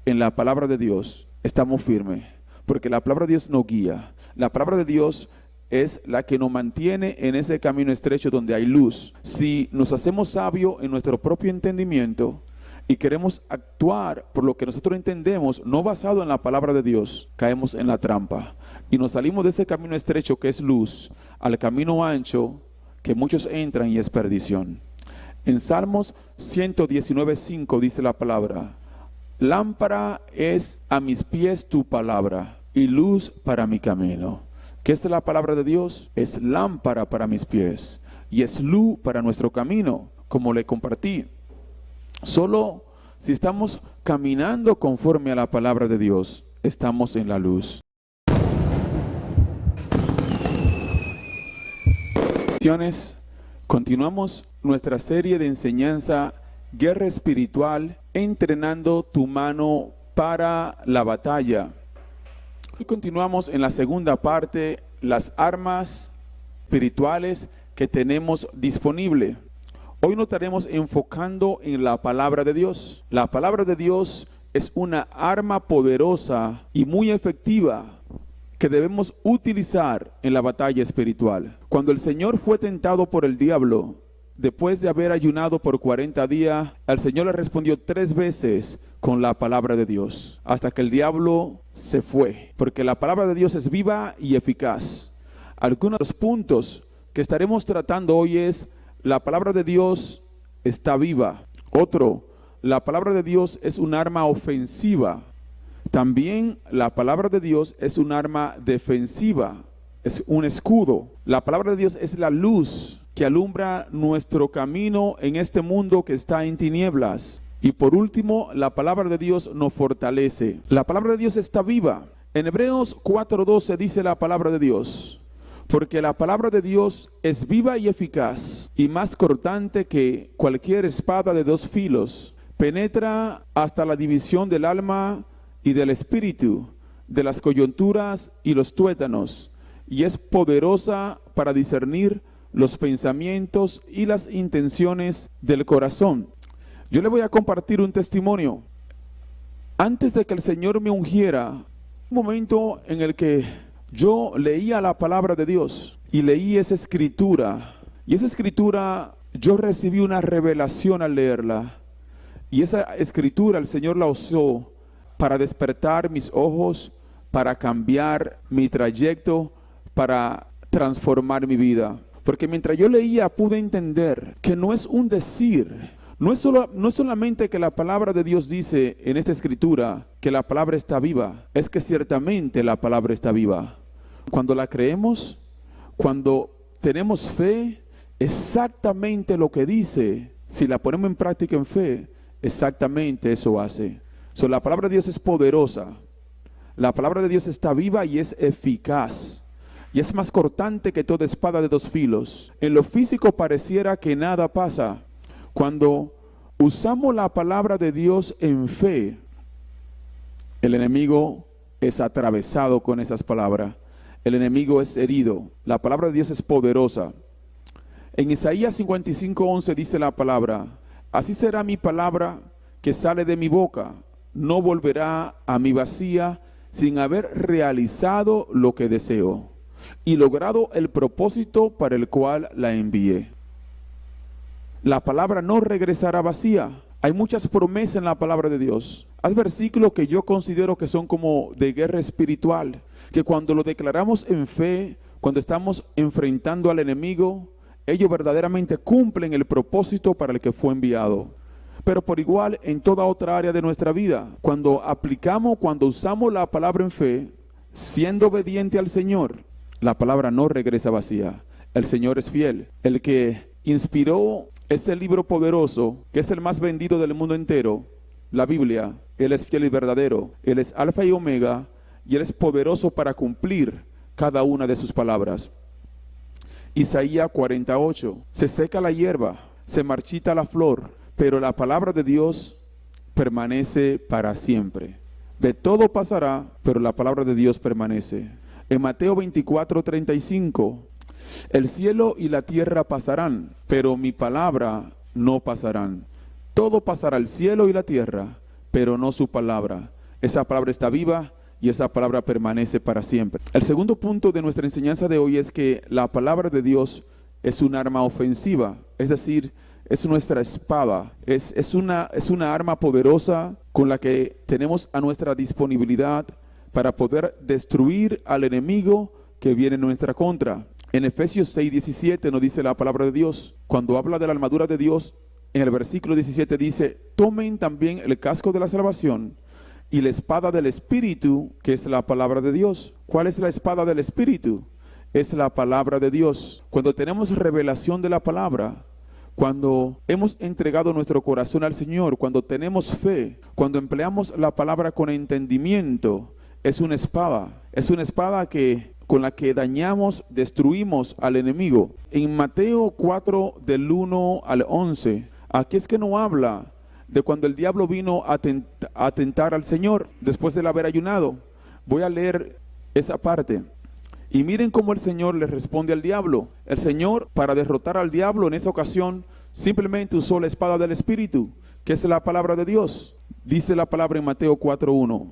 en la palabra de Dios, estamos firmes, porque la palabra de Dios nos guía. La palabra de Dios es la que nos mantiene en ese camino estrecho donde hay luz. Si nos hacemos sabios en nuestro propio entendimiento y queremos actuar por lo que nosotros entendemos, no basado en la palabra de Dios, caemos en la trampa y nos salimos de ese camino estrecho que es luz al camino ancho que muchos entran y es perdición. En Salmos 119:5 dice la palabra: lámpara es a mis pies tu palabra y luz para mi camino. ¿Qué es la palabra de Dios? Es lámpara para mis pies y es luz para nuestro camino, como le compartí. Solo si estamos caminando conforme a la palabra de Dios, estamos en la luz. Continuamos nuestra serie de enseñanza Guerra Espiritual, entrenando tu mano para la batalla. Hoy continuamos en la segunda parte, las armas espirituales que tenemos disponible. Hoy nos estaremos enfocando en la palabra de Dios. La palabra de Dios es una arma poderosa y muy efectiva que debemos utilizar en la batalla espiritual. Cuando el Señor fue tentado por el diablo, después de haber ayunado por 40 días, el Señor le respondió 3 veces con la palabra de Dios, hasta que el diablo se fue, porque la palabra de Dios es viva y eficaz. Algunos de los puntos que estaremos tratando hoy es: la palabra de Dios está viva. Otro, la palabra de Dios es un arma ofensiva. También la palabra de Dios es un arma defensiva, es un escudo. La palabra de Dios es la luz que alumbra nuestro camino en este mundo que está en tinieblas. Y por último, la palabra de Dios nos fortalece. La palabra de Dios está viva. En Hebreos 4:12 dice la palabra de Dios: porque la palabra de Dios es viva y eficaz, y más cortante que cualquier espada de 2 filos, penetra hasta la división del alma y del espíritu, de las coyunturas y los tuétanos, y es poderosa para discernir los pensamientos y las intenciones del corazón. Yo le voy a compartir un testimonio. Antes de que el Señor me ungiera, un momento en el que yo leía la palabra de Dios y leí esa escritura, y esa escritura yo recibí una revelación al leerla, y esa escritura el Señor la usó para despertar mis ojos, para cambiar mi trayecto, para transformar mi vida. Porque mientras yo leía pude entender que no es un decir, no es solamente que la palabra de Dios dice en esta escritura que la palabra está viva, es que ciertamente la palabra está viva. Cuando la creemos, cuando tenemos fe, exactamente lo que dice, si la ponemos en práctica en fe, exactamente eso hace. La palabra de Dios es poderosa, la palabra de Dios está viva y es eficaz, y es más cortante que toda espada de 2 filos. En lo físico pareciera que nada pasa. Cuando usamos la palabra de Dios en fe, el enemigo es atravesado con esas palabras, el enemigo es herido. La palabra de Dios es poderosa. En Isaías 55:11 dice la palabra: así será mi palabra que sale de mi boca, no volverá a mí vacía, sin haber realizado lo que deseo y logrado el propósito para el cual la envié. La palabra no regresará vacía. Hay muchas promesas en la palabra de Dios. Hay versículos que yo considero que son como de guerra espiritual, que cuando lo declaramos en fe, cuando estamos enfrentando al enemigo, ellos verdaderamente cumplen el propósito para el que fue enviado. Pero por igual en toda otra área de nuestra vida, cuando usamos la palabra en fe, siendo obediente al Señor, la palabra no regresa vacía. El Señor es fiel. El que inspiró ese libro poderoso, que es el más vendido del mundo entero, la Biblia, Él es fiel y verdadero. Él es Alfa y Omega, y Él es poderoso para cumplir cada una de sus palabras. Isaías 48, se seca la hierba, se marchita la flor, pero la palabra de Dios permanece para siempre. De todo pasará, pero la palabra de Dios permanece. En Mateo 24:35, el cielo y la tierra pasarán, pero mi palabra no pasarán. Todo pasará, el cielo y la tierra, pero no su palabra. esa palabra está viva y esa palabra permanece para siempre. El segundo punto de nuestra enseñanza de hoy es que la palabra de Dios es un arma ofensiva, es decir, es nuestra espada, es una arma poderosa con la que tenemos a nuestra disponibilidad para poder destruir al enemigo que viene en nuestra contra. En Efesios 6:17 nos dice la palabra de Dios, cuando habla de la armadura de Dios, en el versículo 17 dice, tomen también el casco de la salvación y la espada del Espíritu, que es la palabra de Dios. ¿Cuál es la espada del Espíritu? Es la palabra de Dios. Cuando tenemos revelación de la palabra, cuando hemos entregado nuestro corazón al Señor, cuando tenemos fe, cuando empleamos la palabra con entendimiento, es una espada con la que dañamos, destruimos al enemigo. En Mateo 4 del 1 al 11, aquí es que no habla de cuando el diablo vino a tentar al Señor después de haber ayunado. Voy a leer esa parte. Y miren cómo el Señor le responde al diablo. El Señor, para derrotar al diablo en esa ocasión, simplemente usó la espada del Espíritu, que es la palabra de Dios. Dice la palabra en Mateo 4:1.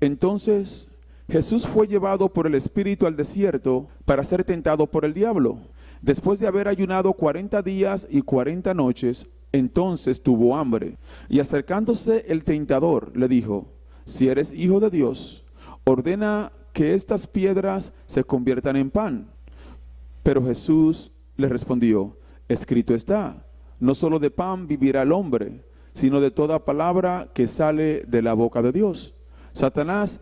Entonces Jesús fue llevado por el Espíritu al desierto para ser tentado por el diablo. Después de haber ayunado 40 días y 40 noches, entonces tuvo hambre. Y acercándose el tentador, le dijo, si eres hijo de Dios, ordena que estas piedras se conviertan en pan. Pero Jesús le respondió, escrito está, no solo de pan vivirá el hombre, sino de toda palabra que sale de la boca de Dios. Satanás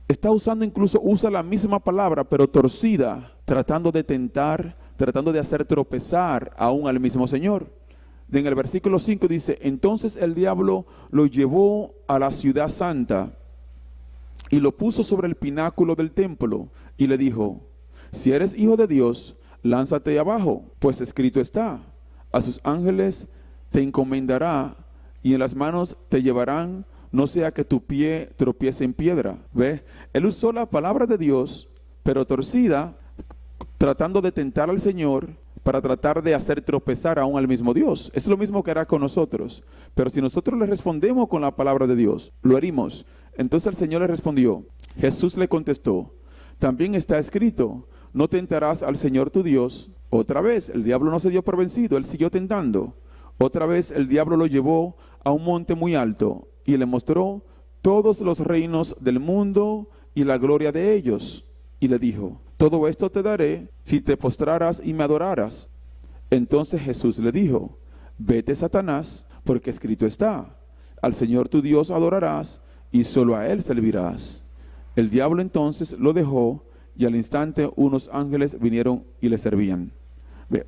usa la misma palabra, pero torcida, tratando de tentar, tratando de hacer tropezar aún al mismo Señor. En el versículo 5 dice, entonces el diablo lo llevó a la ciudad santa y lo puso sobre el pináculo del templo y le dijo, si eres hijo de Dios, lánzate abajo, pues escrito está, a sus ángeles te encomendará y en las manos te llevarán, no sea que tu pie tropiece en piedra. ¿Ve? Él usó la palabra de Dios, pero torcida, tratando de tentar al Señor para tratar de hacer tropezar aún al mismo Dios. Es lo mismo que hará con nosotros. Pero si nosotros le respondemos con la palabra de Dios, lo herimos. Entonces el Señor le respondió. Jesús le contestó, también está escrito, no tentarás al Señor tu Dios. Otra vez, el diablo no se dio por vencido, él siguió tentando. Otra vez el diablo lo llevó a un monte muy alto y le mostró todos los reinos del mundo y la gloria de ellos. Y le dijo, todo esto te daré si te postraras y me adoraras. Entonces Jesús le dijo, vete Satanás, porque escrito está, al Señor tu Dios adorarás y solo a Él servirás. El diablo entonces lo dejó y al instante unos ángeles vinieron y le servían.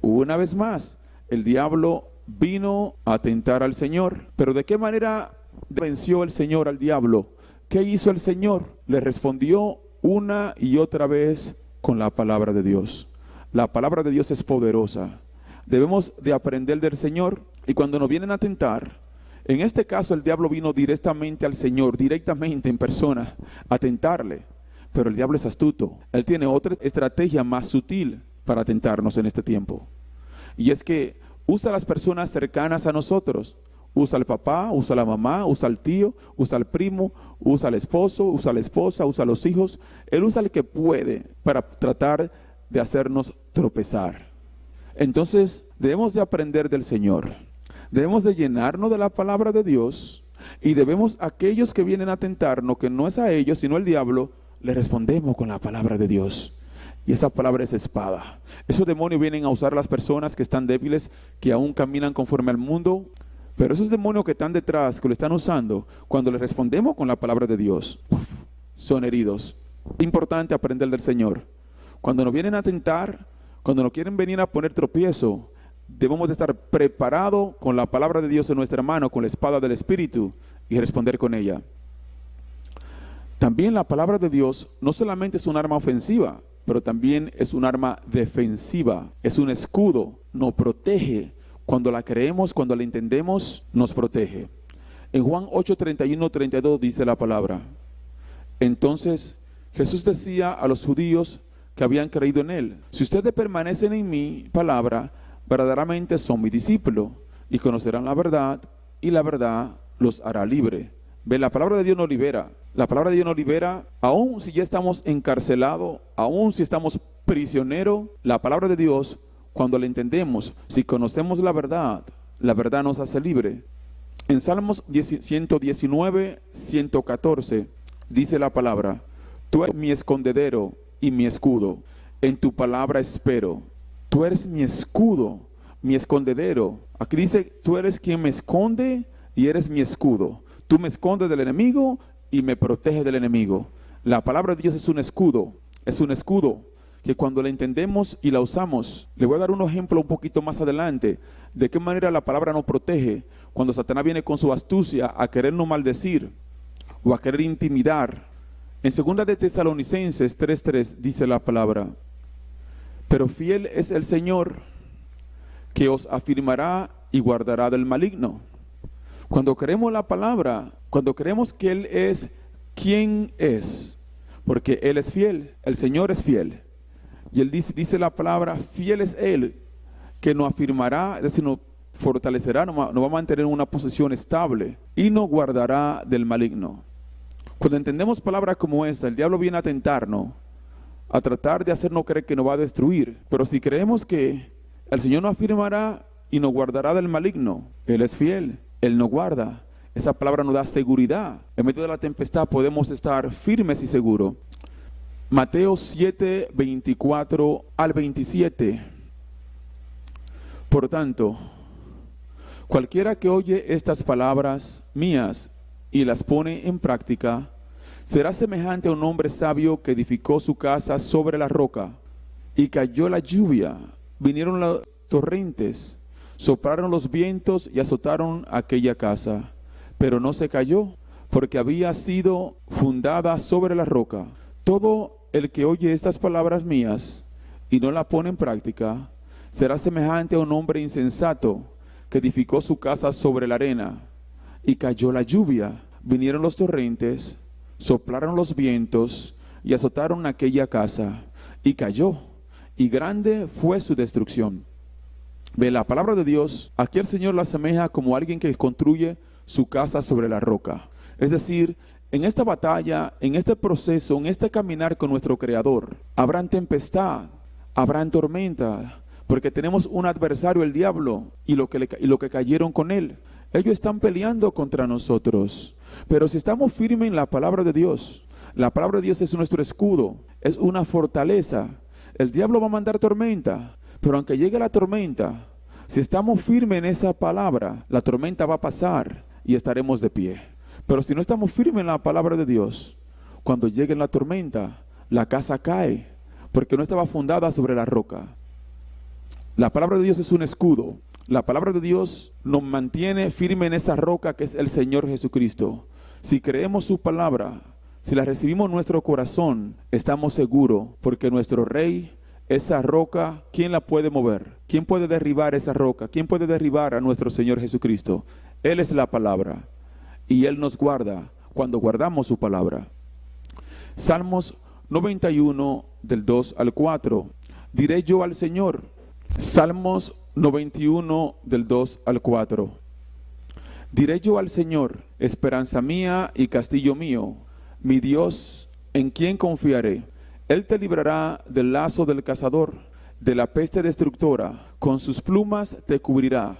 Una vez más, el diablo vino a tentar al Señor. Pero ¿de qué manera venció el Señor al diablo? ¿Qué hizo el Señor? Le respondió una y otra vez con la palabra de Dios. La palabra de Dios es poderosa. Debemos de aprender del Señor y cuando nos vienen a tentar, en este caso el diablo vino directamente al Señor, directamente en persona, a tentarle. Pero el diablo es astuto. Él tiene otra estrategia más sutil para tentarnos en este tiempo. Y es que usa a las personas cercanas a nosotros. Usa al papá, usa a la mamá, usa al tío, usa al primo, usa al esposo, usa a la esposa, usa a los hijos. Él usa al que puede para tratar de hacernos tropezar. Entonces debemos de aprender del Señor. Debemos de llenarnos de la palabra de Dios y debemos, aquellos que vienen a tentarnos, que no es a ellos sino al diablo, le respondemos con la palabra de Dios. Y esa palabra es espada. Esos demonios vienen a usar a las personas que están débiles, que aún caminan conforme al mundo. Pero esos demonios que están detrás, que lo están usando, cuando les respondemos con la palabra de Dios, son heridos. Es importante aprender del Señor. Cuando nos vienen a tentar, cuando nos quieren venir a poner tropiezo, debemos de estar preparados con la palabra de Dios en nuestra mano, con la espada del Espíritu, y responder con ella. También la palabra de Dios no solamente es un arma ofensiva, pero también es un arma defensiva, es un escudo, nos protege. Cuando la creemos, cuando la entendemos, nos protege. En Juan 8:31-32 dice la palabra. Entonces Jesús decía a los judíos que habían creído en él, si ustedes permanecen en mi palabra, verdaderamente son mi discípulo y conocerán la verdad y la verdad los hará libre. Ve, la palabra de Dios nos libera. La palabra de Dios nos libera, aún si ya estamos encarcelados, aún si estamos prisioneros. La palabra de Dios, cuando la entendemos, si conocemos la verdad nos hace libre. En Salmos 119, 114, dice la palabra: tú eres mi escondedero y mi escudo, en tu palabra espero. Tú eres mi escudo, mi escondedero. Aquí dice, tú eres quien me esconde y eres mi escudo. Tú me escondes del enemigo y me proteges del enemigo. La palabra de Dios es un escudo que cuando la entendemos y la usamos, le voy a dar un ejemplo un poquito más adelante, de qué manera la palabra nos protege cuando Satanás viene con su astucia a querernos maldecir o a querer intimidar. En 2 de Tesalonicenses 3:3 dice la palabra: pero fiel es el Señor, que os afirmará y guardará del maligno. Cuando creemos la palabra, cuando creemos que Él es quien es, porque Él es fiel, el Señor es fiel. Y Él dice la palabra, fiel es Él, que nos afirmará, es decir, nos fortalecerá, nos va a mantener en una posición estable y nos guardará del maligno. Cuando entendemos palabras como esta, el diablo viene a tentarnos, a tratar de hacernos creer que nos va a destruir. Pero si creemos que el Señor nos afirmará y nos guardará del maligno, Él es fiel, Él nos guarda. Esa palabra nos da seguridad. En medio de la tempestad podemos estar firmes y seguros. Mateo 7, 24 al 27. Por tanto, cualquiera que oye estas palabras mías y las pone en práctica, será semejante a un hombre sabio que edificó su casa sobre la roca, y cayó la lluvia, vinieron los torrentes, soplaron los vientos y azotaron aquella casa, pero no se cayó, porque había sido fundada sobre la roca. Todo el que oye estas palabras mías y no las pone en práctica, será semejante a un hombre insensato que edificó su casa sobre la arena, y cayó la lluvia, vinieron los torrentes, soplaron los vientos y azotaron aquella casa, y cayó, y grande fue su destrucción. Ve, la palabra de Dios, aquí el Señor la asemeja como alguien que construye su casa sobre la roca. Es decir, en esta batalla, en este proceso, en este caminar con nuestro Creador, habrán tempestad, habrán tormenta, porque tenemos un adversario, el diablo, y lo que cayeron con él. Ellos están peleando contra nosotros. Pero si estamos firmes en la palabra de Dios, la palabra de Dios es nuestro escudo, es una fortaleza. El diablo va a mandar tormenta, pero aunque llegue la tormenta, si estamos firmes en esa palabra, la tormenta va a pasar y estaremos de pie. Pero si no estamos firmes en la palabra de Dios, cuando llegue la tormenta, la casa cae, porque no estaba fundada sobre la roca. La palabra de Dios es un escudo. La palabra de Dios nos mantiene firme en esa roca que es el Señor Jesucristo. Si creemos su palabra, si la recibimos en nuestro corazón, estamos seguros, porque nuestro Rey, esa roca, ¿quién la puede mover? ¿Quién puede derribar esa roca? ¿Quién puede derribar a nuestro Señor Jesucristo? Él es la palabra, y Él nos guarda cuando guardamos su palabra. Salmos 91, del 2 al 4. Diré yo al Señor. Salmos 91, del 2 al 4. Diré yo al Señor, esperanza mía y castillo mío, mi Dios, en quien confiaré. Él te librará del lazo del cazador, de la peste destructora. Con sus plumas te cubrirá,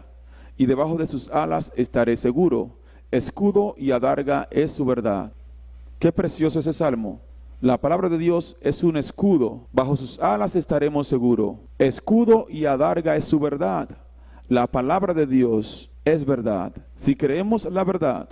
y debajo de sus alas estaré seguro. Escudo y adarga es su verdad. Qué precioso ese salmo. La palabra de Dios es un escudo. Bajo sus alas estaremos seguros. Escudo y adarga es su verdad. La palabra de Dios es verdad. Si creemos la verdad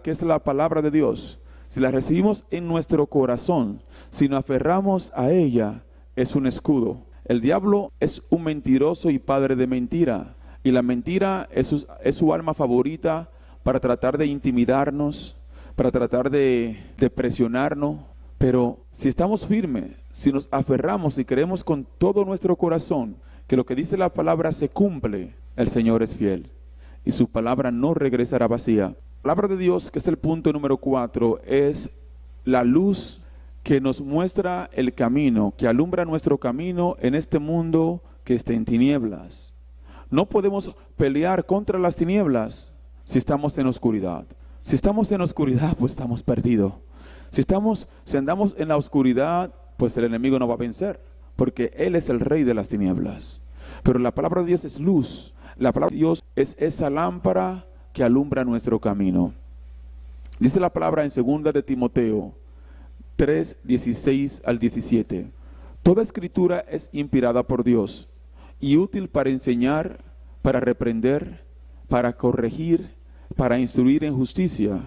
que es la palabra de Dios, si la recibimos en nuestro corazón, si nos aferramos a ella, es un escudo. El diablo es un mentiroso y padre de mentira. Y la mentira es su arma favorita para tratar de intimidarnos, para tratar de presionarnos. Pero si estamos firmes, si nos aferramos y creemos con todo nuestro corazón que lo que dice la palabra se cumple, el Señor es fiel y su palabra no regresará vacía. La palabra de Dios, que es el punto número 4, es la luz que nos muestra el camino, que alumbra nuestro camino en este mundo que está en tinieblas. No podemos pelear contra las tinieblas si estamos en oscuridad. Si estamos en la oscuridad, pues estamos perdidos. Si andamos en la oscuridad, pues el enemigo no va a vencer, porque Él es el rey de las tinieblas. Pero la palabra de Dios es luz. La palabra de Dios es esa lámpara que alumbra nuestro camino. Dice la palabra en 2 de Timoteo 3, 16 al 17. Toda escritura es inspirada por Dios y útil para enseñar, para reprender, para corregir, para instruir en justicia,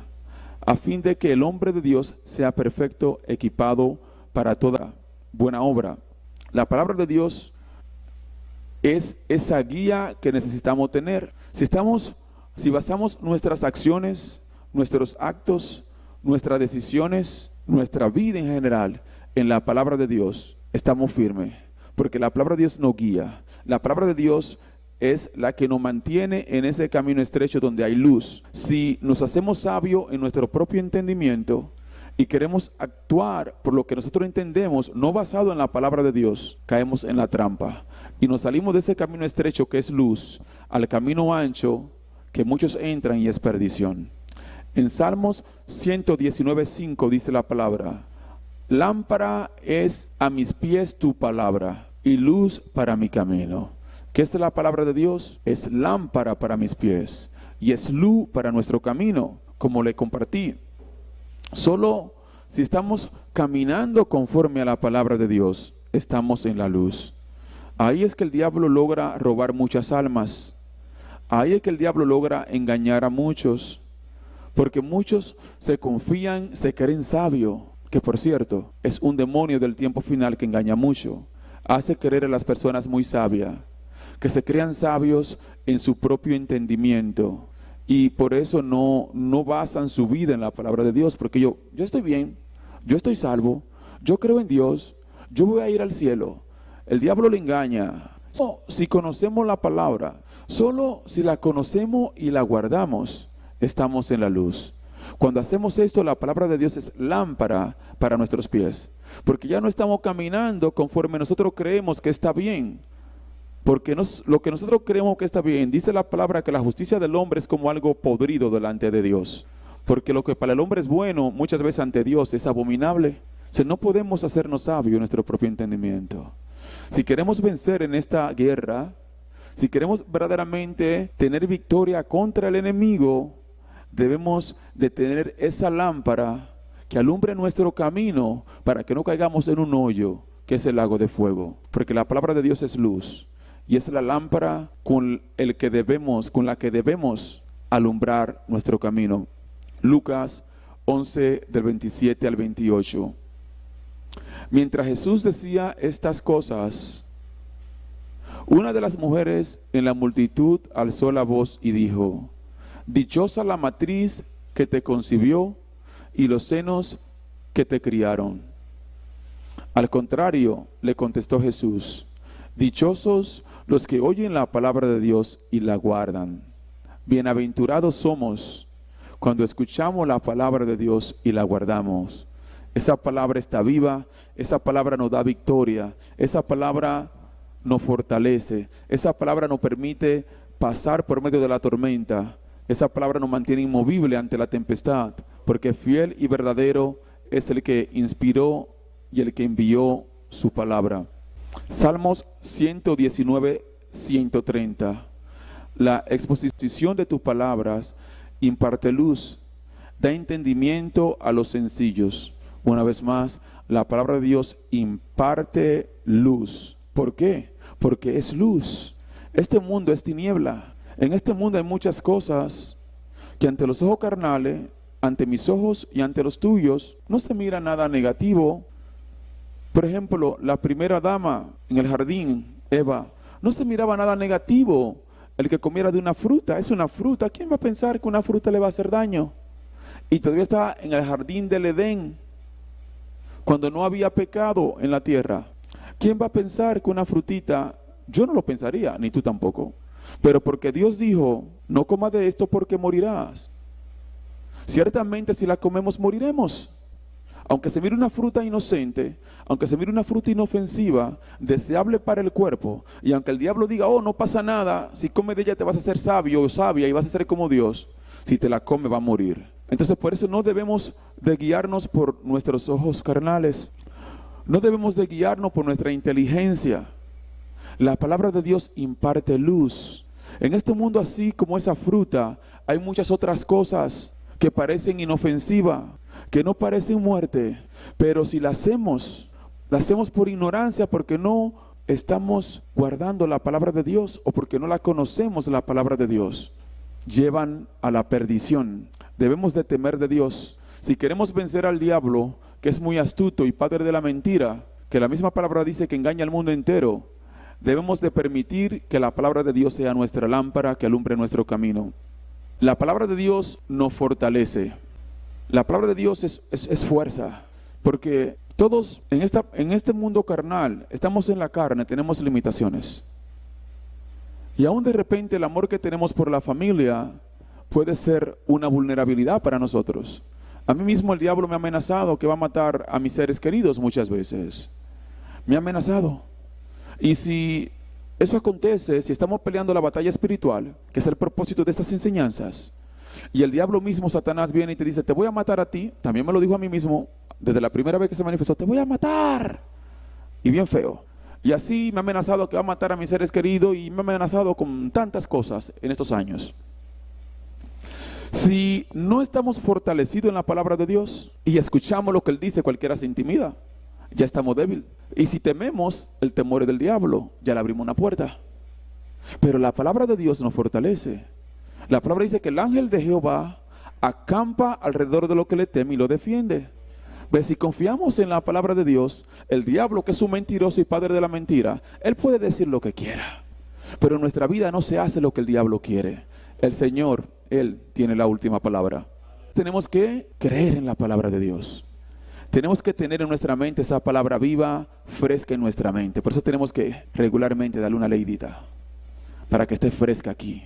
a fin de que el hombre de Dios sea perfecto, equipado para toda buena obra. La palabra de Dios es esa guía que necesitamos tener. Si basamos nuestras acciones, nuestros actos, nuestras decisiones, nuestra vida en general en la palabra de Dios, estamos firmes, porque la palabra de Dios nos guía. La palabra de Dios es la que nos mantiene en ese camino estrecho donde hay luz. Si nos hacemos sabios en nuestro propio entendimiento y queremos actuar por lo que nosotros entendemos, no basado en la palabra de Dios, caemos en la trampa y nos salimos de ese camino estrecho que es luz al camino ancho que muchos entran y es perdición. En Salmos 119:5 dice la palabra: lámpara es a mis pies tu palabra y luz para mi camino. ¿Qué es la palabra de Dios? Es lámpara para mis pies y es luz para nuestro camino, como le compartí. Solo si estamos caminando conforme a la palabra de Dios, estamos en la luz. Ahí es que el diablo logra robar muchas almas. Ahí es que el diablo logra engañar a muchos, porque muchos se confían, se creen sabios, que por cierto, es un demonio del tiempo final que engaña mucho. Hace creer a las personas muy sabias, que se crean sabios en su propio entendimiento, y por eso no basan su vida en la palabra de Dios, porque yo estoy bien, yo estoy salvo, yo creo en Dios, yo voy a ir al cielo. El diablo le engaña. Si conocemos la palabra, solo si la conocemos y la guardamos, estamos en la luz. Cuando hacemos esto, la palabra de Dios es lámpara para nuestros pies, porque ya no estamos caminando conforme nosotros creemos que está bien, porque lo que nosotros creemos que está bien, dice la palabra que la justicia del hombre es como algo podrido delante de Dios, porque lo que para el hombre es bueno, muchas veces ante Dios es abominable. O sea, no podemos hacernos sabios en nuestro propio entendimiento. Si queremos vencer en esta guerra, si queremos verdaderamente tener victoria contra el enemigo, debemos de tener esa lámpara que alumbre nuestro camino para que no caigamos en un hoyo que es el lago de fuego, porque la palabra de Dios es luz y es la lámpara con la que debemos alumbrar nuestro camino. Lucas 11 del 27 al 28. Mientras Jesús decía estas cosas, una de las mujeres en la multitud alzó la voz y dijo: dichosa la matriz que te concibió y los senos que te criaron. Al contrario, le contestó Jesús: dichosos los que oyen la palabra de Dios y la guardan. Bienaventurados somos cuando escuchamos la palabra de Dios y la guardamos. Esa palabra está viva, esa palabra nos da victoria, esa palabra nos fortalece, esa palabra nos permite pasar por medio de la tormenta, esa palabra nos mantiene inmovible ante la tempestad, porque fiel y verdadero es el que inspiró y el que envió su palabra. Salmos 119, 130. La exposición de tus palabras imparte luz, da entendimiento a los sencillos. Una vez más, la palabra de Dios imparte luz. ¿Por qué? Porque es luz. Este mundo es tiniebla. En este mundo hay muchas cosas que ante los ojos carnales, ante mis ojos y ante los tuyos, no se mira nada negativo. Por ejemplo, la primera dama en el jardín, Eva, no se miraba nada negativo. El que comiera de una fruta, es una fruta. ¿Quién va a pensar que una fruta le va a hacer daño? Y todavía estaba en el jardín del Edén, cuando no había pecado en la tierra. ¿Quién va a pensar que una frutita? Yo no lo pensaría, ni tú tampoco. Pero porque Dios dijo, no comas de esto porque morirás. Ciertamente si la comemos moriremos. Aunque se mire una fruta inocente, aunque se mire una fruta inofensiva, deseable para el cuerpo, y aunque el diablo diga, oh, no pasa nada, si comes de ella te vas a hacer sabio o sabia y vas a ser como Dios, si te la comes va a morir. Entonces por eso no debemos de guiarnos por nuestros ojos carnales. No debemos de guiarnos por nuestra inteligencia. La palabra de Dios imparte luz. En este mundo, así como esa fruta, hay muchas otras cosas que parecen inofensivas, que no parecen muerte, pero si la hacemos por ignorancia, porque no estamos guardando la palabra de Dios o porque no la conocemos la palabra de Dios, llevan a la perdición. Debemos de temer de Dios. Si queremos vencer al diablo, que es muy astuto y padre de la mentira, que la misma palabra dice que engaña al mundo entero, debemos de permitir que la palabra de Dios sea nuestra lámpara que alumbre nuestro camino. La palabra de Dios nos fortalece. La palabra de Dios es fuerza, porque todos en este mundo carnal, estamos en la carne, tenemos limitaciones. Y aún de repente el amor que tenemos por la familia puede ser una vulnerabilidad para nosotros. A mí mismo el diablo me ha amenazado que va a matar a mis seres queridos muchas veces. Me ha amenazado. Y si eso acontece, si estamos peleando la batalla espiritual, que es el propósito de estas enseñanzas, y el diablo mismo, Satanás, viene y te dice, te voy a matar a ti, también me lo dijo a mí mismo, desde la primera vez que se manifestó, te voy a matar, y bien feo. Y así me ha amenazado que va a matar a mis seres queridos, y me ha amenazado con tantas cosas en estos años. Si no estamos fortalecidos en la palabra de Dios, y escuchamos lo que Él dice, cualquiera se intimida, ya estamos débiles. Y si tememos, el temor es del diablo, ya le abrimos una puerta. Pero la palabra de Dios nos fortalece. La palabra dice que el ángel de Jehová acampa alrededor de lo que le teme y lo defiende. ¿Ves? Si confiamos en la palabra de Dios, el diablo, que es un mentiroso y padre de la mentira, él puede decir lo que quiera. Pero en nuestra vida no se hace lo que el diablo quiere. El Señor, Él tiene la última palabra. Tenemos que creer en la palabra de Dios. Tenemos que tener en nuestra mente esa palabra viva, fresca en nuestra mente. Por eso tenemos que regularmente darle una leidita, para que esté fresca aquí.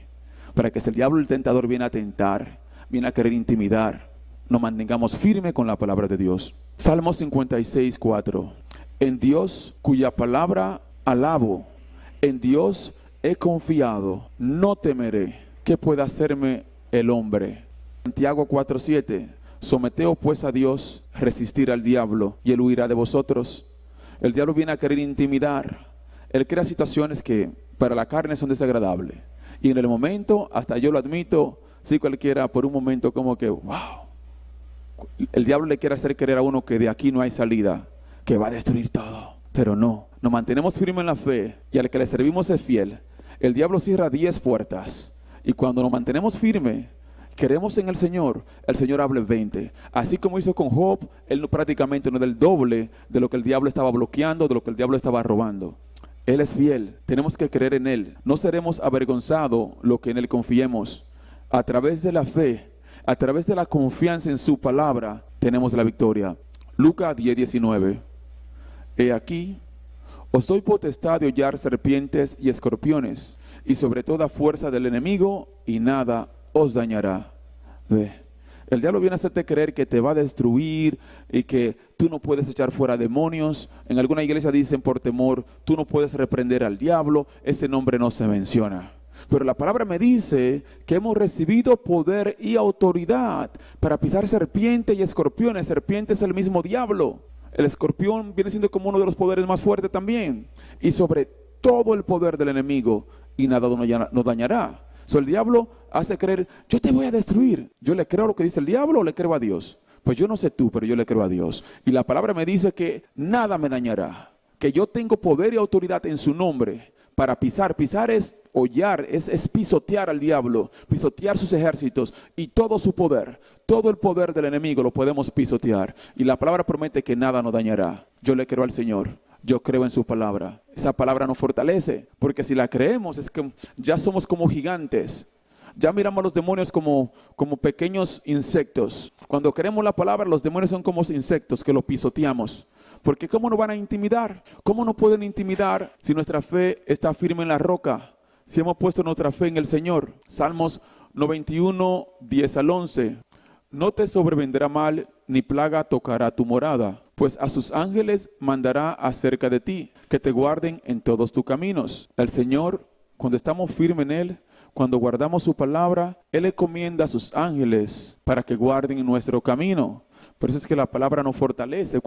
Para que si el diablo, el tentador, viene a tentar, viene a querer intimidar, nos mantengamos firmes con la palabra de Dios. Salmo 56, 4. En Dios, cuya palabra alabo, en Dios he confiado, no temeré. ¿Qué puede hacerme el hombre? Santiago 4, 7. Someteos pues a Dios, resistir al diablo, y él huirá de vosotros. El diablo viene a querer intimidar. Él crea situaciones que para la carne son desagradables. Y en el momento, hasta yo lo admito, si cualquiera por un momento como que, wow. El diablo le quiere hacer creer a uno que de aquí no hay salida, que va a destruir todo. Pero no, nos mantenemos firmes en la fe, y al que le servimos es fiel. El diablo cierra 10 puertas, y cuando nos mantenemos firmes, queremos en el Señor abre 20. Así como hizo con Job, él prácticamente no es del doble de lo que el diablo estaba bloqueando, de lo que el diablo estaba robando. Él es fiel, tenemos que creer en Él. No seremos avergonzados lo que en Él confiemos. A través de la fe, a través de la confianza en su palabra, tenemos la victoria. Lucas 10, 19. He aquí, os doy potestad de hollar serpientes y escorpiones, y sobre toda fuerza del enemigo, y nada os dañará. Ve. El diablo viene a hacerte creer que te va a destruir y que tú no puedes echar fuera demonios. En alguna iglesia dicen por temor, tú no puedes reprender al diablo. Ese nombre no se menciona. Pero la palabra me dice que hemos recibido poder y autoridad para pisar serpientes y escorpiones. Serpiente es el mismo diablo. El escorpión viene siendo como uno de los poderes más fuertes también. Y sobre todo el poder del enemigo, y nada nos dañará. El diablo hace creer, yo te voy a destruir. ¿Yo le creo lo que dice el diablo o le creo a Dios? Pues yo no sé tú, pero yo le creo a Dios. Y la palabra me dice que nada me dañará. Que yo tengo poder y autoridad en su nombre para pisar. Pisar es hollar, es pisotear al diablo, pisotear sus ejércitos y todo su poder. Todo el poder del enemigo lo podemos pisotear. Y la palabra promete que nada nos dañará. Yo le creo al Señor. Yo creo en su palabra. Esa palabra nos fortalece, porque si la creemos es que ya somos como gigantes. Ya miramos a los demonios como pequeños insectos. Cuando creemos la palabra, los demonios son como insectos que los pisoteamos. Porque ¿cómo nos van a intimidar? ¿Cómo nos pueden intimidar si nuestra fe está firme en la roca? Si hemos puesto nuestra fe en el Señor. Salmos 91, 10 al 11. No te sobrevendrá mal, ni plaga tocará tu morada, pues a sus ángeles mandará acerca de ti, que te guarden en todos tus caminos. El Señor, cuando estamos firmes en Él, cuando guardamos su palabra, Él encomienda a sus ángeles para que guarden nuestro camino. Por eso es que la palabra nos fortalece.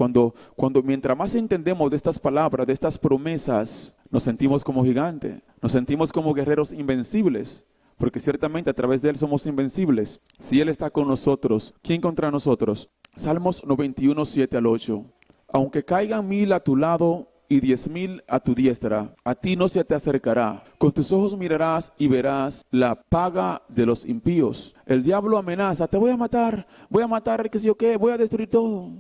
Mientras más entendemos de estas palabras, de estas promesas, nos sentimos como gigantes, nos sentimos como guerreros invencibles, porque ciertamente a través de Él somos invencibles. Si Él está con nosotros, ¿quién contra nosotros? Salmos 91, 7 al 8. Aunque caigan 1000 a tu lado y 10.000 a tu diestra, a ti no se te acercará. Con tus ojos mirarás y verás la paga de los impíos. El diablo amenaza, te voy a matar, qué sé yo qué, voy a destruir todo.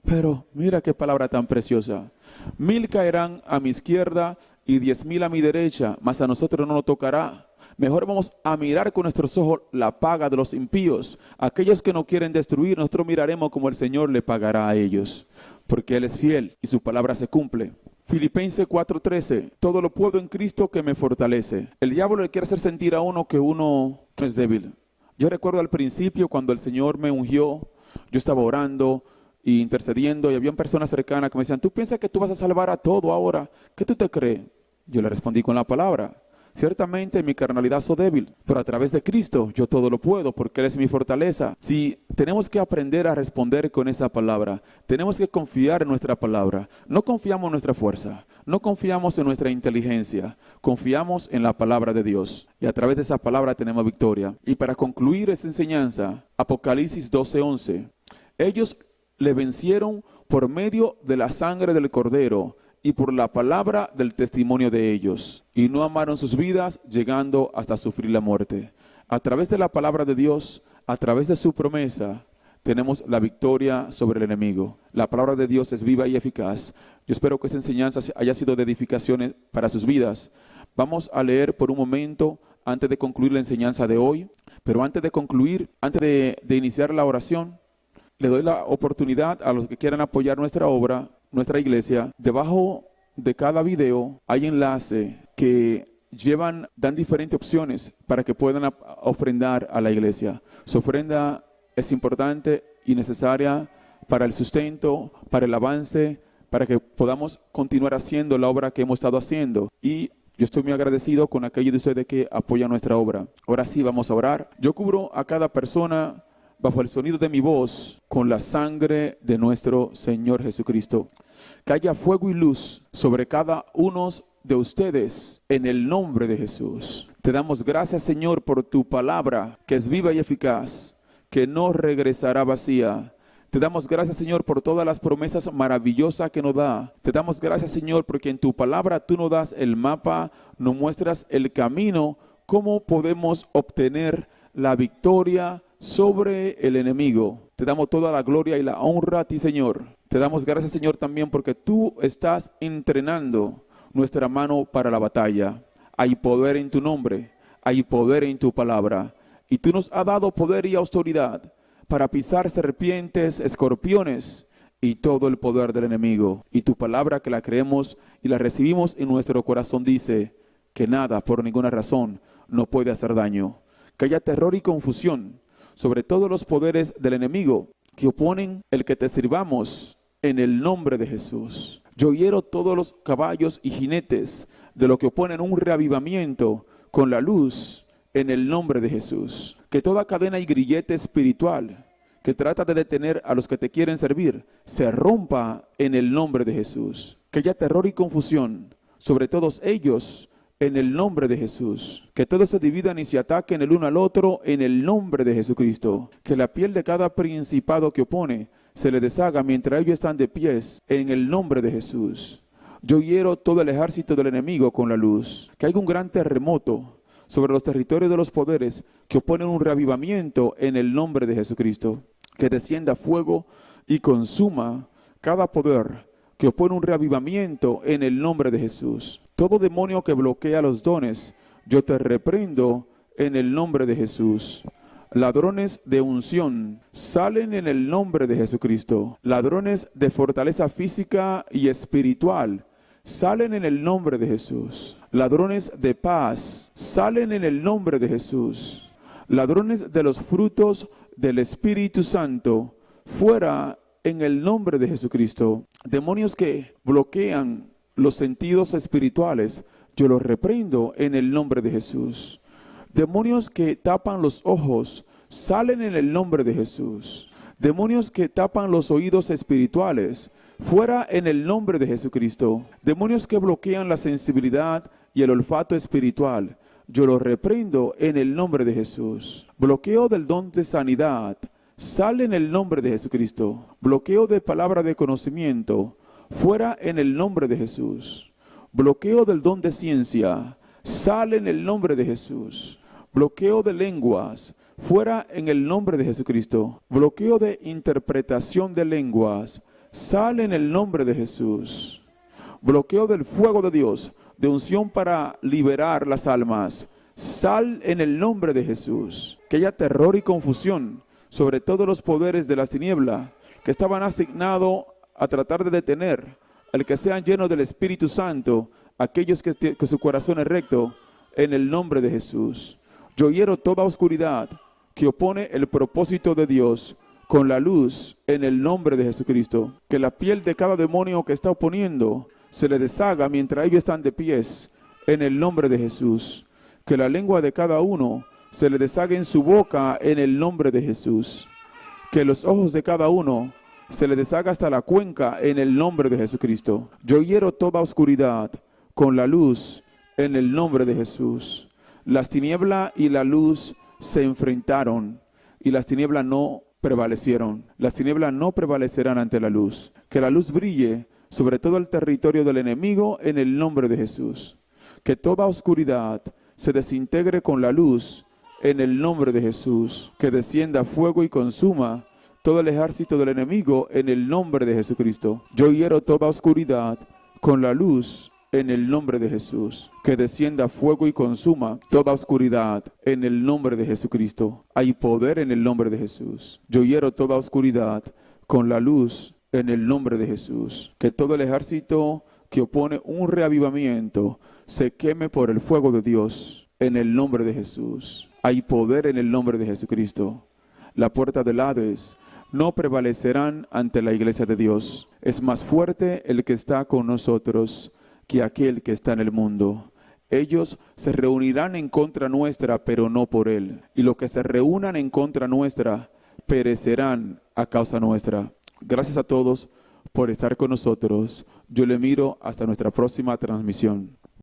Pero mira qué palabra tan preciosa. 1000 caerán a mi izquierda y 10.000 a mi derecha, mas a nosotros no nos tocará. Mejor vamos a mirar con nuestros ojos la paga de los impíos. Aquellos que no quieren destruir, nosotros miraremos como el Señor le pagará a ellos, porque Él es fiel y su palabra se cumple. Filipenses 4:13, todo lo puedo en Cristo que me fortalece. El diablo le quiere hacer sentir a uno que uno no es débil. Yo recuerdo al principio cuando el Señor me ungió, yo estaba orando e intercediendo y había personas cercanas que me decían, ¿tú piensas que tú vas a salvar a todo ahora? ¿Qué tú te crees? Yo le respondí con la palabra. Ciertamente en mi carnalidad soy débil, pero a través de Cristo yo todo lo puedo porque Él es mi fortaleza. Si tenemos que aprender a responder con esa palabra, tenemos que confiar en nuestra palabra. No confiamos en nuestra fuerza, no confiamos en nuestra inteligencia, confiamos en la palabra de Dios. Y a través de esa palabra tenemos victoria. Y para concluir esta enseñanza, Apocalipsis 12:11, ellos le vencieron por medio de la sangre del Cordero y por la palabra del testimonio de ellos, y no amaron sus vidas, llegando hasta sufrir la muerte. A través de la palabra de Dios, a través de su promesa, tenemos la victoria sobre el enemigo. La palabra de Dios es viva y eficaz. Yo espero que esta enseñanza haya sido de edificación para sus vidas. Vamos a leer por un momento, antes de concluir la enseñanza de hoy, pero antes de concluir, antes de iniciar la oración, le doy la oportunidad a los que quieran apoyar nuestra obra, nuestra iglesia. Debajo de cada video hay enlace que dan diferentes opciones para que puedan ofrendar a la iglesia. Su ofrenda es importante y necesaria para el sustento, para el avance, para que podamos continuar haciendo la obra que hemos estado haciendo. Y yo estoy muy agradecido con aquellos de ustedes que apoyan nuestra obra. Ahora sí, vamos a orar. Yo cubro a cada persona bajo el sonido de mi voz con la sangre de nuestro Señor Jesucristo. Que haya fuego y luz sobre cada uno de ustedes en el nombre de Jesús. Te damos gracias, Señor, por tu palabra que es viva y eficaz, que no regresará vacía. Te damos gracias, Señor, por todas las promesas maravillosas que nos da. Te damos gracias, Señor, porque en tu palabra tú nos das el mapa, nos muestras el camino, cómo podemos obtener la victoria sobre el enemigo. Te damos toda la gloria y la honra a ti, Señor. Te damos gracias, Señor, también porque tú estás entrenando nuestra mano para la batalla. Hay poder en tu nombre, hay poder en tu palabra. Y tú nos has dado poder y autoridad para pisar serpientes, escorpiones y todo el poder del enemigo. Y tu palabra, que la creemos y la recibimos en nuestro corazón, dice que nada, por ninguna razón, nos puede hacer daño. Que haya terror y confusión sobre todos los poderes del enemigo que oponen el que te sirvamos en el nombre de Jesús. Yo hiero todos los caballos y jinetes de lo que oponen un reavivamiento con la luz en el nombre de Jesús. Que toda cadena y grillete espiritual que trata de detener a los que te quieren servir se rompa en el nombre de Jesús. Que haya terror y confusión sobre todos ellos en el nombre de Jesús. Que todos se dividan y se ataquen el uno al otro en el nombre de Jesucristo. Que la piel de cada principado que opone se le deshaga mientras ellos están de pies en el nombre de Jesús. Yo hiero todo el ejército del enemigo con la luz. Que haya un gran terremoto sobre los territorios de los poderes que oponen un reavivamiento en el nombre de Jesucristo. Que descienda fuego y consuma cada poder que opone un reavivamiento en el nombre de Jesús. Todo demonio que bloquea los dones, yo te reprendo en el nombre de Jesús. Ladrones de unción, salen en el nombre de Jesucristo. Ladrones de fortaleza física y espiritual, salen en el nombre de Jesús. Ladrones de paz, salen en el nombre de Jesús. Ladrones de los frutos del Espíritu Santo, fuera en el nombre de Jesucristo. Demonios que bloquean los sentidos espirituales, yo los reprendo en el nombre de Jesús. Demonios que tapan los ojos, salen en el nombre de Jesús. Demonios que tapan los oídos espirituales, fuera en el nombre de Jesucristo. Demonios que bloquean la sensibilidad y el olfato espiritual, yo los reprendo en el nombre de Jesús. Bloqueo del don de sanidad, sale en el nombre de Jesucristo. Bloqueo de palabra de conocimiento, fuera en el nombre de Jesús. Bloqueo del don de ciencia, sale en el nombre de Jesús. Bloqueo de lenguas, fuera en el nombre de Jesucristo. Bloqueo de interpretación de lenguas, sale en el nombre de Jesús. Bloqueo del fuego de Dios, de unción para liberar las almas, sal en el nombre de Jesús. Que haya terror y confusión sobre todos los poderes de las tinieblas que estaban asignados a tratar de detener al que sean llenos del Espíritu Santo, aquellos que su corazón es recto, en el nombre de Jesús. Yo hiero toda oscuridad que opone el propósito de Dios con la luz en el nombre de Jesucristo. Que la piel de cada demonio que está oponiendo se le deshaga mientras ellos están de pies en el nombre de Jesús. Que la lengua de cada uno se le deshaga en su boca en el nombre de Jesús. Que los ojos de cada uno se le deshaga hasta la cuenca en el nombre de Jesucristo. Yo hiero toda oscuridad con la luz en el nombre de Jesús. Las tinieblas y la luz se enfrentaron y las tinieblas no prevalecieron. Las tinieblas no prevalecerán ante la luz. Que la luz brille sobre todo el territorio del enemigo en el nombre de Jesús. Que toda oscuridad se desintegre con la luz en el nombre de Jesús. Que descienda fuego y consuma todo el ejército del enemigo en el nombre de Jesucristo. Yo hiero toda oscuridad con la luz en el nombre de Jesús. Que descienda fuego y consuma toda oscuridad en el nombre de Jesucristo. Hay poder en el nombre de Jesús. Yo hiero toda oscuridad con la luz en el nombre de Jesús. Que todo el ejército que opone un reavivamiento se queme por el fuego de Dios en el nombre de Jesús. Hay poder en el nombre de Jesucristo. La puerta del Hades no prevalecerán ante la iglesia de Dios. Es más fuerte el que está con nosotros que aquel que está en el mundo. Ellos se reunirán en contra nuestra, pero no por él. Y los que se reúnan en contra nuestra, perecerán a causa nuestra. Gracias a todos por estar con nosotros. Yo le miro hasta nuestra próxima transmisión.